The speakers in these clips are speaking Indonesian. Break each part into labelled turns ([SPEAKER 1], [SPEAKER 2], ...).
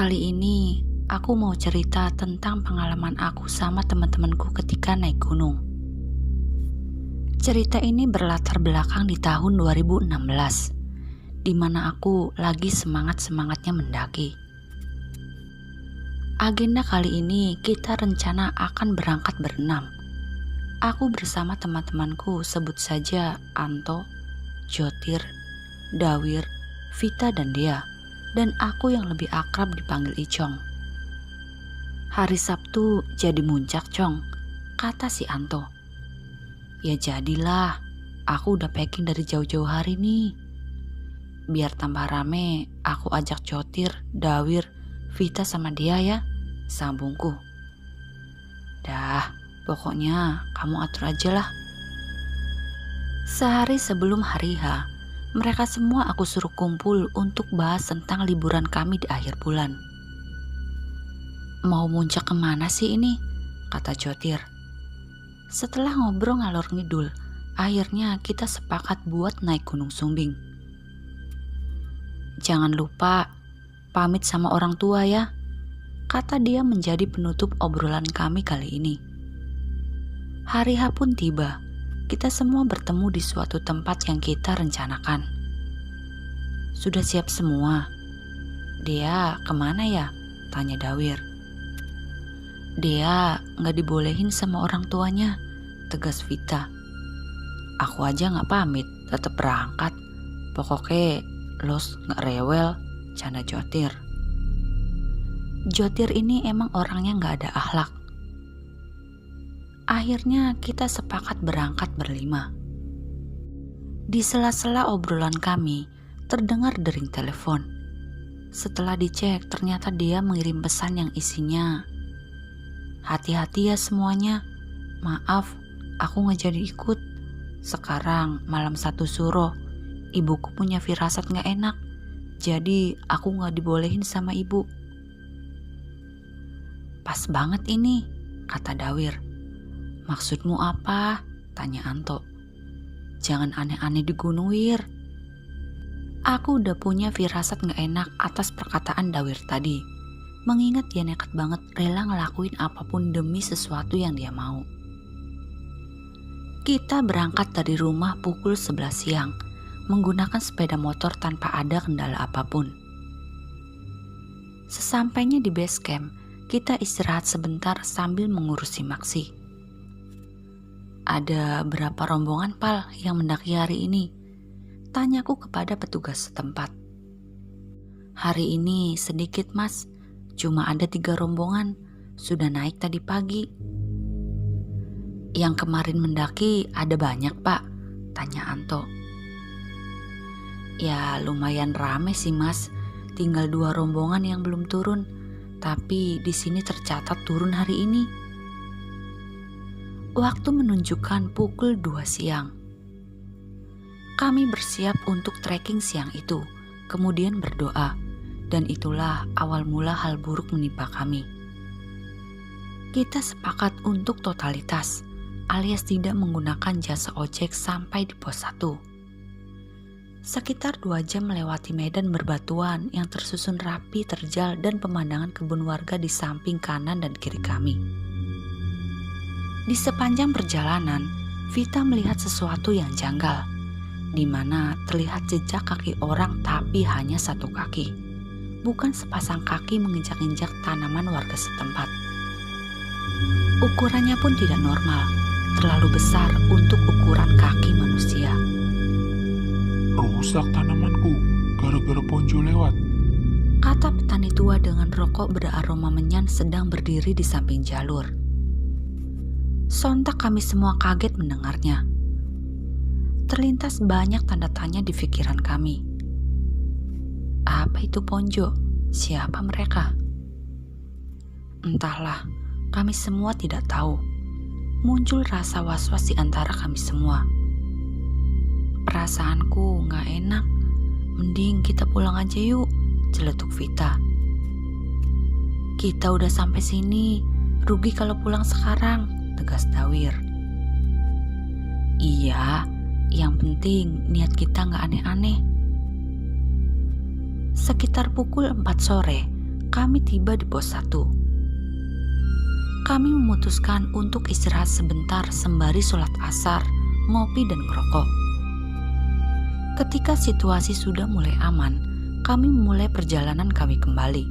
[SPEAKER 1] Kali ini aku mau cerita tentang pengalaman aku sama teman-temanku ketika naik gunung. Cerita ini berlatar belakang di tahun 2016, di mana aku lagi semangat-semangatnya mendaki. Agenda kali ini kita rencana akan berangkat berenam. Aku bersama teman-temanku, sebut saja Anto, Jotir, Dawir, Vita dan Dea, dan aku yang lebih akrab dipanggil Icong. Hari Sabtu jadi muncak, Cong, kata si Anto. Ya jadilah, aku udah packing dari jauh-jauh hari nih. Biar tambah rame, aku ajak Jotir, Dawir, Vita sama Dea ya, sambungku. Dah, pokoknya kamu atur aja lah. Sehari sebelum hari H, mereka semua aku suruh kumpul untuk bahas tentang liburan kami di akhir bulan. Mau muncak kemana sih ini? Kata Jotir. Setelah ngobrol ngalor ngidul, akhirnya kita sepakat buat naik Gunung Sumbing. Jangan lupa pamit sama orang tua ya, kata dia menjadi penutup obrolan kami kali ini. Hari H pun tiba. Kita semua bertemu di suatu tempat yang kita rencanakan. Sudah siap semua? Dia kemana ya? Tanya Dawir. Dia gak dibolehin sama orang tuanya, tegas Vita. Aku aja gak pamit, tetap berangkat. Pokoknya los gak rewel, canda Jotir. Jotir ini emang orangnya gak ada akhlak. Akhirnya kita sepakat berangkat berlima. Di sela-sela obrolan kami, terdengar dering telepon. Setelah dicek, ternyata dia mengirim pesan yang isinya, hati-hati ya semuanya, maaf aku gak jadi ikut. Sekarang malam 1 suro, ibuku punya firasat gak enak, jadi aku gak dibolehin sama ibu. Pas banget ini, kata Dawir. Maksudmu apa? Tanya Anto. Jangan aneh-aneh di gunung, Wir. Aku udah punya firasat gak enak atas perkataan Dawir tadi. Mengingat dia nekat banget rela ngelakuin apapun demi sesuatu yang dia mau. Kita berangkat dari rumah pukul 11 siang, menggunakan sepeda motor tanpa ada kendala apapun. Sesampainya di base camp, kita istirahat sebentar sambil mengurusi Maksi. Ada berapa rombongan Pal yang mendaki hari ini? Tanyaku kepada petugas setempat. Hari ini sedikit Mas, cuma ada 3 rombongan, sudah naik tadi pagi. Yang kemarin mendaki ada banyak Pak, tanya Anto. Ya lumayan rame sih Mas, tinggal 2 rombongan yang belum turun, tapi di sini tercatat turun hari ini. Waktu menunjukkan pukul 2 siang. Kami bersiap untuk trekking siang itu, kemudian berdoa, dan itulah awal mula hal buruk menimpa kami. Kita sepakat untuk totalitas, alias tidak menggunakan jasa ojek sampai di pos 1. Sekitar 2 jam melewati medan berbatuan yang tersusun rapi, terjal, dan pemandangan kebun warga di samping kanan dan kiri kami. Di sepanjang perjalanan, Vita melihat sesuatu yang janggal, di mana terlihat jejak kaki orang tapi hanya 1 kaki, bukan sepasang kaki menginjak-injak tanaman warga setempat. Ukurannya pun tidak normal, terlalu besar untuk ukuran kaki manusia.
[SPEAKER 2] Rusak tanamanku, gara-gara ponjo lewat,
[SPEAKER 1] kata petani tua dengan rokok beraroma menyan sedang berdiri di samping jalur. Sontak kami semua kaget mendengarnya. Terlintas banyak tanda tanya di pikiran kami. Apa itu ponjo? Siapa mereka? Entahlah, kami semua tidak tahu. Muncul rasa was-was di antara kami semua. Perasaanku gak enak. Mending kita pulang aja yuk, celetuk Vita. Kita udah sampai sini, rugi kalau pulang sekarang, tegas Dawir. Iya, yang penting niat kita gak aneh-aneh. Sekitar pukul 4 sore, kami tiba di pos 1. Kami memutuskan untuk istirahat sebentar sembari sholat asar, ngopi dan merokok. Ketika situasi sudah mulai aman, kami memulai perjalanan kami kembali.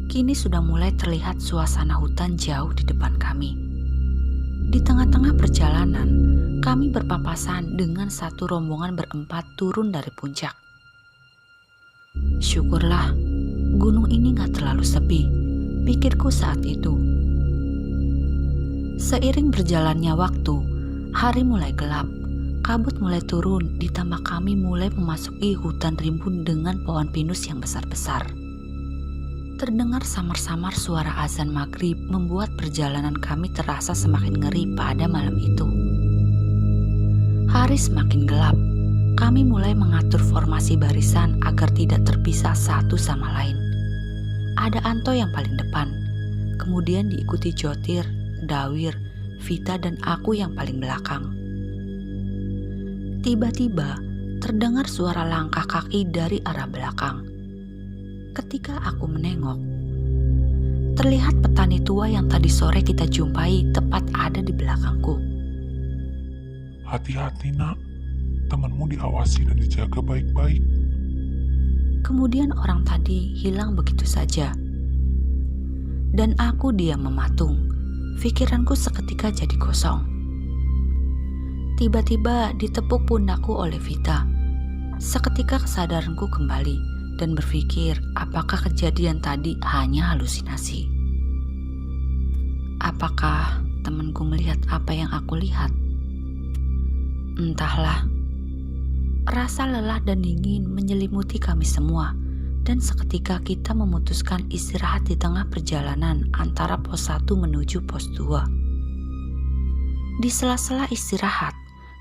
[SPEAKER 1] Kini sudah mulai terlihat suasana hutan jauh di depan kami. Di tengah-tengah perjalanan, kami berpapasan dengan satu rombongan berempat turun dari puncak. Syukurlah, gunung ini gak terlalu sepi, pikirku saat itu. Seiring berjalannya waktu, hari mulai gelap, kabut mulai turun, ditambah kami mulai memasuki hutan rimbun dengan pohon pinus yang besar-besar. Terdengar samar-samar suara azan maghrib membuat perjalanan kami terasa semakin ngeri pada malam itu. Hari semakin gelap, kami mulai mengatur formasi barisan agar tidak terpisah satu sama lain. Ada Anto yang paling depan, kemudian diikuti Jotir, Dawir, Vita dan aku yang paling belakang. Tiba-tiba terdengar suara langkah kaki dari arah belakang. Ketika aku menengok, terlihat petani tua yang tadi sore kita jumpai tepat ada di belakangku.
[SPEAKER 2] Hati-hati nak, temanmu diawasi dan dijaga baik-baik.
[SPEAKER 1] Kemudian orang tadi hilang begitu saja. Dan aku diam mematung, pikiranku seketika jadi kosong. Tiba-tiba ditepuk pundakku oleh Vita. Seketika kesadaranku kembali dan berpikir apakah kejadian tadi hanya halusinasi. Apakah temanku melihat apa yang aku lihat? Entahlah. Rasa lelah dan dingin menyelimuti kami semua dan seketika kita memutuskan istirahat di tengah perjalanan antara pos 1 menuju pos 2. Di sela-sela istirahat,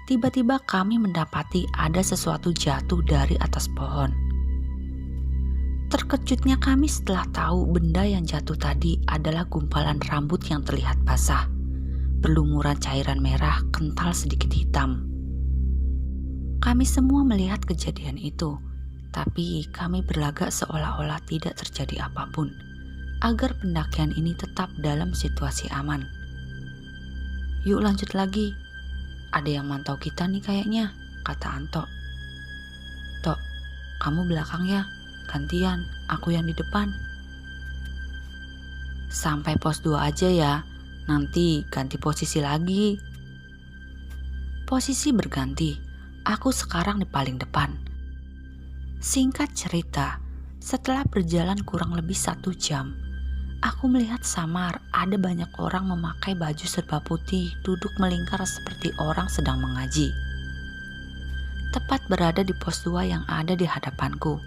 [SPEAKER 1] tiba-tiba kami mendapati ada sesuatu jatuh dari atas pohon. Terkejutnya kami setelah tahu benda yang jatuh tadi adalah gumpalan rambut yang terlihat basah, berlumuran cairan merah kental sedikit hitam. Kami semua melihat kejadian itu, tapi kami berlagak seolah-olah tidak terjadi apapun, agar pendakian ini tetap dalam situasi aman. Yuk lanjut lagi, ada yang mantau kita nih kayaknya, kata Anto. Tok, kamu belakang ya. Gantian, aku yang di depan. Sampai pos 2 aja ya, nanti ganti posisi lagi. Posisi berganti, aku sekarang di paling depan. Singkat cerita, setelah berjalan kurang lebih 1 jam, aku melihat samar ada banyak orang memakai baju serba putih duduk melingkar seperti orang sedang mengaji. Tepat berada di pos 2 yang ada di hadapanku.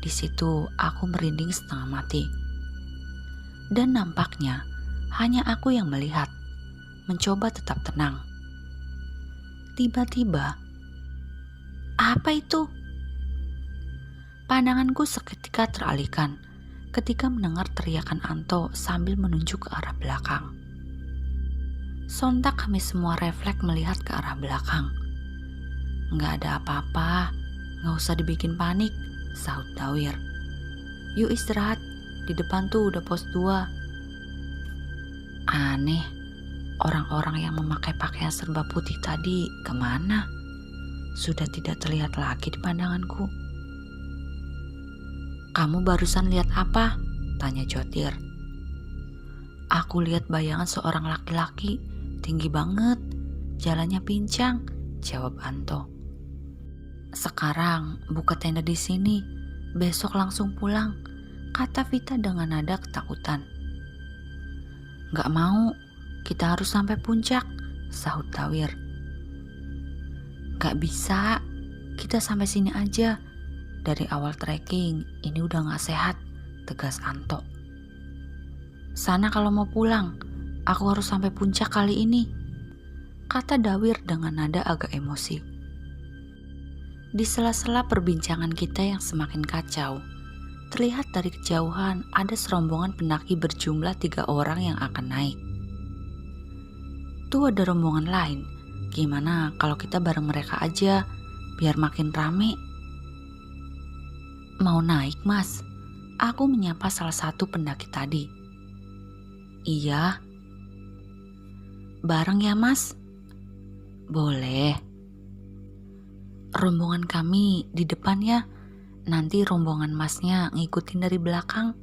[SPEAKER 1] Di situ aku merinding setengah mati. Dan nampaknya hanya aku yang melihat, mencoba tetap tenang. Tiba-tiba, apa itu? Pandanganku seketika teralihkan ketika mendengar teriakan Anto sambil menunjuk ke arah belakang. Sontak kami semua refleks melihat ke arah belakang. Nggak ada apa-apa, nggak usah dibikin panik, sahut Dawir. Yuk istirahat, di depan tuh udah pos 2. Aneh, orang-orang yang memakai pakaian serba putih tadi kemana? Sudah tidak terlihat lagi di pandanganku. Kamu barusan lihat apa? Tanya Jotir. Aku lihat bayangan seorang laki-laki, tinggi banget, jalannya pincang, jawab Anto. Sekarang buka tenda di sini, besok langsung pulang, kata Vita dengan nada ketakutan. Gak mau, kita harus sampai puncak, sahut Dawir. Gak bisa, kita sampai sini aja. Dari awal trekking, ini udah gak sehat, tegas Anto. Sana kalau mau pulang, aku harus sampai puncak kali ini, kata Dawir dengan nada agak emosi. Di sela-sela perbincangan kita yang semakin kacau, terlihat dari kejauhan ada serombongan pendaki berjumlah 3 orang yang akan naik. Tuh ada rombongan lain, gimana kalau kita bareng mereka aja, biar makin rame. Mau naik mas? Aku menyapa salah satu pendaki tadi. Iya, bareng ya mas? Boleh. Rombongan kami di depan ya, nanti rombongan masnya ngikutin dari belakang.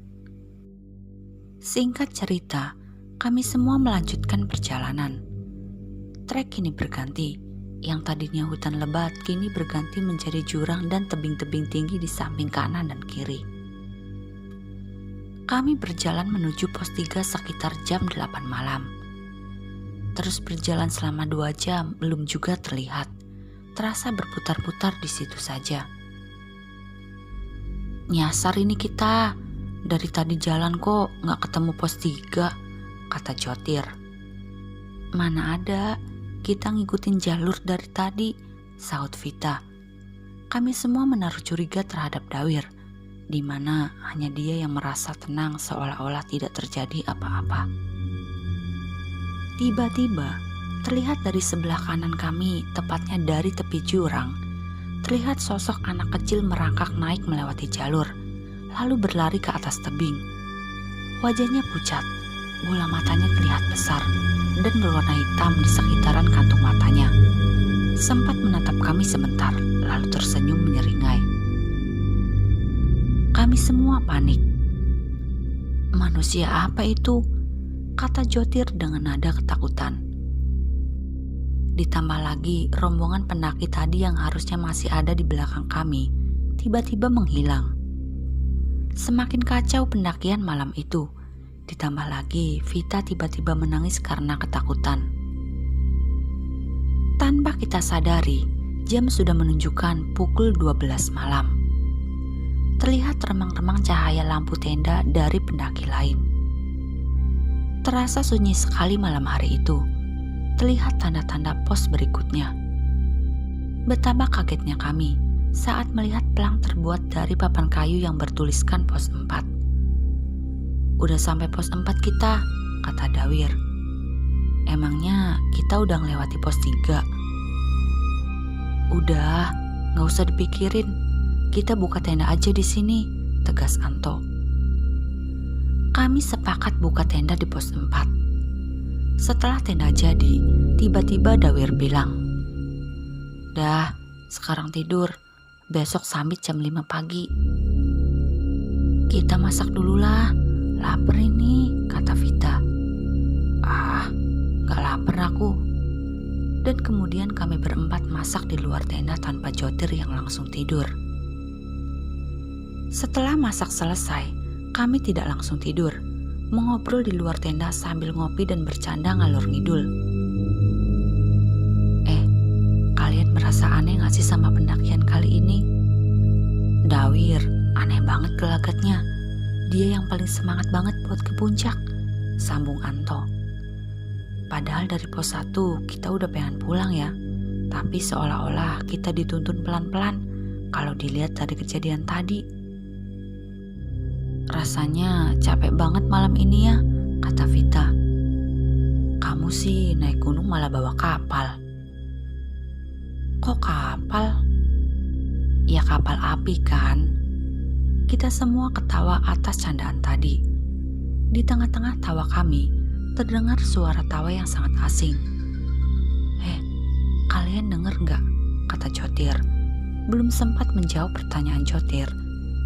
[SPEAKER 1] Singkat cerita, kami semua melanjutkan perjalanan. Trek kini berganti, yang tadinya hutan lebat kini berganti menjadi jurang dan tebing-tebing tinggi di samping kanan dan kiri. Kami berjalan menuju pos 3 sekitar jam 8 malam. Terus berjalan selama 2 jam belum juga terlihat, terasa berputar-putar di situ saja. Nyasar ini kita, dari tadi jalan kok gak ketemu pos 3, kata Jotir. Mana ada, kita ngikutin jalur dari tadi, sahut Vita. Kami semua menaruh curiga terhadap Dawir, di mana hanya dia yang merasa tenang seolah-olah tidak terjadi apa-apa. Tiba-tiba, terlihat dari sebelah kanan kami, tepatnya dari tepi jurang, terlihat sosok anak kecil merangkak naik melewati jalur, lalu berlari ke atas tebing. Wajahnya pucat, bola matanya terlihat besar, dan berwarna hitam di sekitaran kantung matanya. Sempat menatap kami sebentar, lalu tersenyum menyeringai. Kami semua panik. Manusia apa itu? Kata Jotir dengan nada ketakutan. Ditambah lagi rombongan pendaki tadi yang harusnya masih ada di belakang kami, tiba-tiba menghilang. Semakin kacau pendakian malam itu. Ditambah lagi Vita tiba-tiba menangis karena ketakutan. Tanpa kita sadari, jam sudah menunjukkan pukul 12 malam. Terlihat remang-remang cahaya lampu tenda dari pendaki lain. Terasa sunyi sekali malam hari itu. Terlihat tanda-tanda pos berikutnya. Betapa kagetnya kami saat melihat pelang terbuat dari papan kayu yang bertuliskan pos 4. Udah sampai pos 4 kita, kata Dawir. Emangnya kita udah ngelewati pos 3? Udah, gak usah dipikirin. Kita buka tenda aja di sini, tegas Anto. Kami sepakat buka tenda di pos 4. Setelah tenda jadi, tiba-tiba Dawir bilang, "Dah, sekarang tidur. Besok sambil jam 5 pagi." "Kita masak dulu lah. Lapar ini," kata Vita. "Ah, gak lapar aku." Dan kemudian kami berempat masak di luar tenda tanpa Jotir yang langsung tidur. Setelah masak selesai, kami tidak langsung tidur, mengobrol di luar tenda sambil ngopi dan bercanda ngalor ngidul. Kalian merasa aneh gak sih sama pendakian kali ini? Dawir, aneh banget gelagatnya. Dia yang paling semangat banget buat ke puncak, sambung Anto. Padahal dari pos 1 kita udah pengen pulang ya, tapi seolah-olah kita dituntun pelan-pelan kalau dilihat dari kejadian tadi. Rasanya capek banget malam ini ya, kata Vita. Kamu sih naik gunung malah bawa kapal. Kok kapal? Ya kapal api kan. Kita semua ketawa atas candaan tadi. Di tengah-tengah tawa kami, terdengar suara tawa yang sangat asing. Kalian denger gak? Kata Jotir. Belum sempat menjawab pertanyaan Jotir,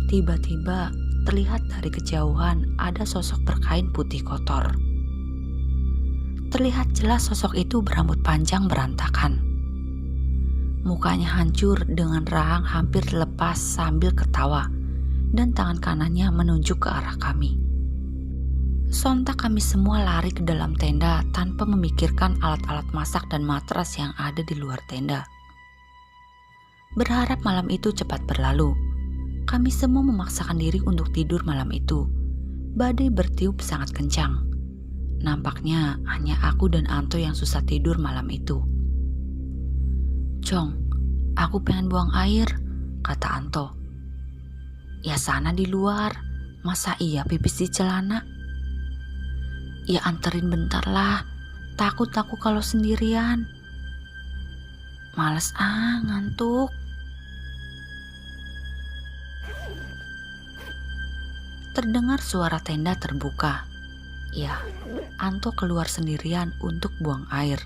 [SPEAKER 1] tiba-tiba terlihat dari kejauhan ada sosok berkain putih kotor. Terlihat jelas sosok itu berambut panjang berantakan. Mukanya hancur dengan rahang hampir lepas sambil ketawa, dan tangan kanannya menunjuk ke arah kami. Sontak kami semua lari ke dalam tenda tanpa memikirkan alat-alat masak dan matras yang ada di luar tenda. Berharap malam itu cepat berlalu. Kami semua memaksakan diri untuk tidur malam itu. Badai bertiup sangat kencang. Nampaknya hanya aku dan Anto yang susah tidur malam itu. "Jong, aku pengen buang air," kata Anto. "Ya sana di luar, masa iya pipis di celana?" "Ya anterin bentar lah, takut aku kalau sendirian." "Males ngantuk." terdengar suara tenda terbuka. Ya, Anto keluar sendirian untuk buang air.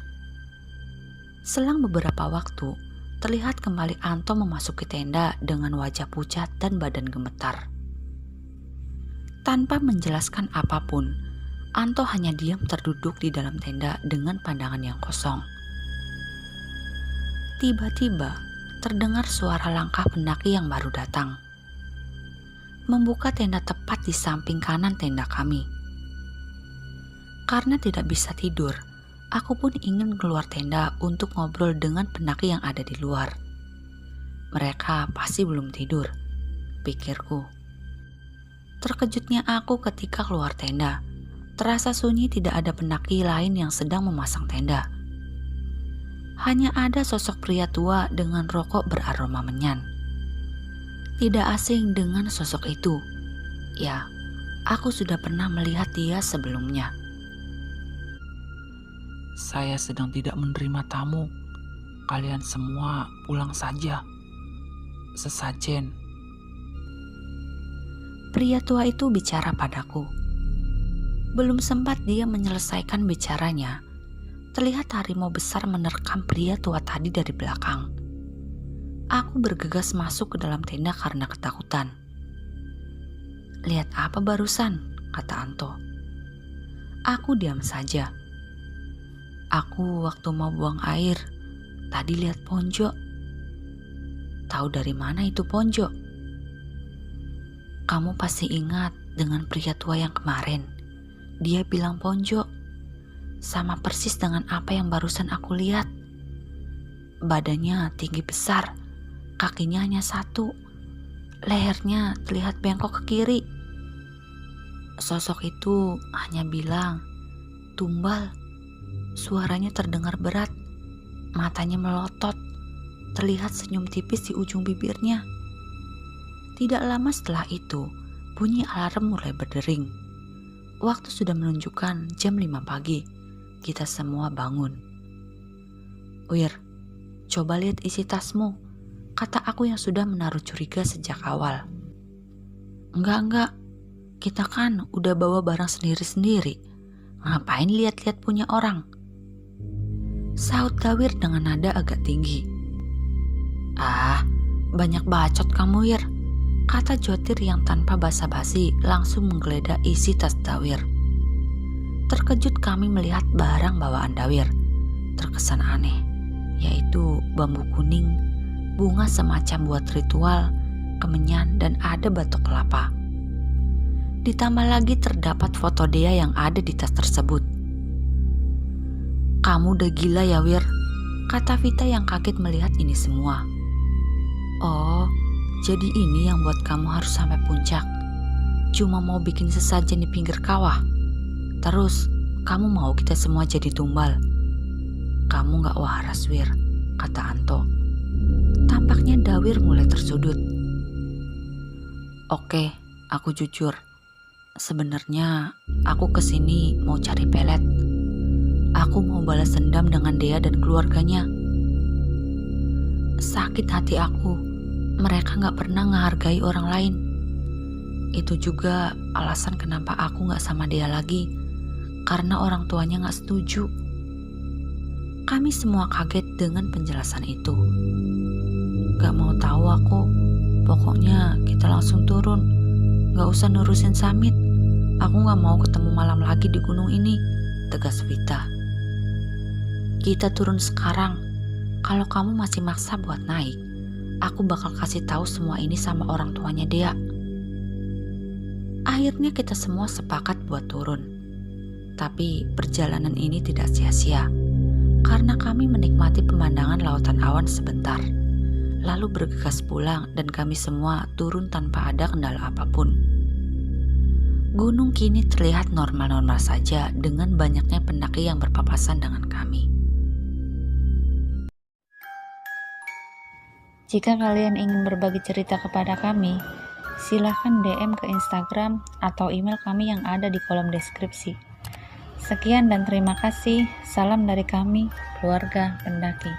[SPEAKER 1] Selang beberapa waktu, terlihat kembali Anto memasuki tenda dengan wajah pucat dan badan gemetar. Tanpa menjelaskan apapun, Anto hanya diam terduduk di dalam tenda dengan pandangan yang kosong. Tiba-tiba, terdengar suara langkah pendaki yang baru datang. Membuka tenda tepat di samping kanan tenda kami. Karena tidak bisa tidur, aku pun ingin keluar tenda untuk ngobrol dengan pendaki yang ada di luar. Mereka pasti belum tidur, pikirku. Terkejutnya aku ketika keluar tenda. Terasa sunyi, tidak ada pendaki lain yang sedang memasang tenda. Hanya ada sosok pria tua dengan rokok beraroma menyan. Tidak asing dengan sosok itu. Ya, aku sudah pernah melihat dia sebelumnya.
[SPEAKER 3] Saya sedang tidak menerima tamu. Kalian semua pulang saja. Sesajen.
[SPEAKER 1] Pria tua itu bicara padaku. Belum sempat dia menyelesaikan bicaranya, terlihat harimau besar menerkam pria tua tadi dari belakang. Aku bergegas masuk ke dalam tenda karena ketakutan. "Lihat apa barusan?" kata Anto. Aku diam saja. "Aku waktu mau buang air, tadi lihat ponjo." "Tahu dari mana itu ponjo?" "Kamu pasti ingat dengan pria tua yang kemarin. Dia bilang ponjo. Sama persis dengan apa yang barusan aku lihat. Badannya tinggi besar, kakinya hanya satu. Lehernya terlihat bengkok ke kiri. Sosok itu hanya bilang, 'Tumbal.' Suaranya terdengar berat, matanya melotot, terlihat senyum tipis di ujung bibirnya. Tidak lama setelah itu, bunyi alarm mulai berdering. Waktu sudah menunjukkan jam 5 pagi. Kita semua bangun. "Wir, coba lihat isi tasmu," kata aku yang sudah menaruh curiga sejak awal. Enggak. Kita kan udah bawa barang sendiri-sendiri. Ngapain lihat-lihat punya orang?" Sahut Dawir dengan nada agak tinggi. "Ah, banyak bacot kamu, Wir," kata Jotir yang tanpa basa-basi langsung menggeledah isi tas Dawir. Terkejut kami melihat barang bawaan Dawir. Terkesan aneh, yaitu bambu kuning, bunga semacam buat ritual, kemenyan, dan ada batok kelapa. Ditambah lagi terdapat foto Dea yang ada di tas tersebut. "Kamu udah gila ya, Wir," kata Vita yang kaget melihat ini semua. "Oh, jadi ini yang buat kamu harus sampai puncak. Cuma mau bikin sesajen di pinggir kawah. Terus kamu mau kita semua jadi tumbal. Kamu gak waras, Wir," kata Anto. Tampaknya Dawir mulai tersudut. "Oke, aku jujur. Sebenarnya aku kesini mau cari pelet. Aku mau balas dendam dengan Dea dan keluarganya. Sakit hati aku. Mereka gak pernah menghargai orang lain. Itu juga alasan kenapa aku gak sama dia lagi, karena orang tuanya gak setuju." Kami semua kaget dengan penjelasan itu. "Gak mau tahu aku. Pokoknya kita langsung turun. Gak usah nurusin Samit. Aku gak mau ketemu malam lagi di gunung ini," tegas Vita. "Kita turun sekarang. Kalau kamu masih maksa buat naik, aku bakal kasih tahu semua ini sama orang tuanya Dea." Akhirnya kita semua sepakat buat turun. Tapi perjalanan ini tidak sia-sia, karena kami menikmati pemandangan lautan awan sebentar, lalu bergegas pulang dan kami semua turun tanpa ada kendala apapun. Gunung kini terlihat normal-normal saja dengan banyaknya pendaki yang berpapasan dengan kami.
[SPEAKER 4] Jika kalian ingin berbagi cerita kepada kami, silahkan DM ke Instagram atau email kami yang ada di kolom deskripsi. Sekian dan terima kasih. Salam dari kami, keluarga pendaki.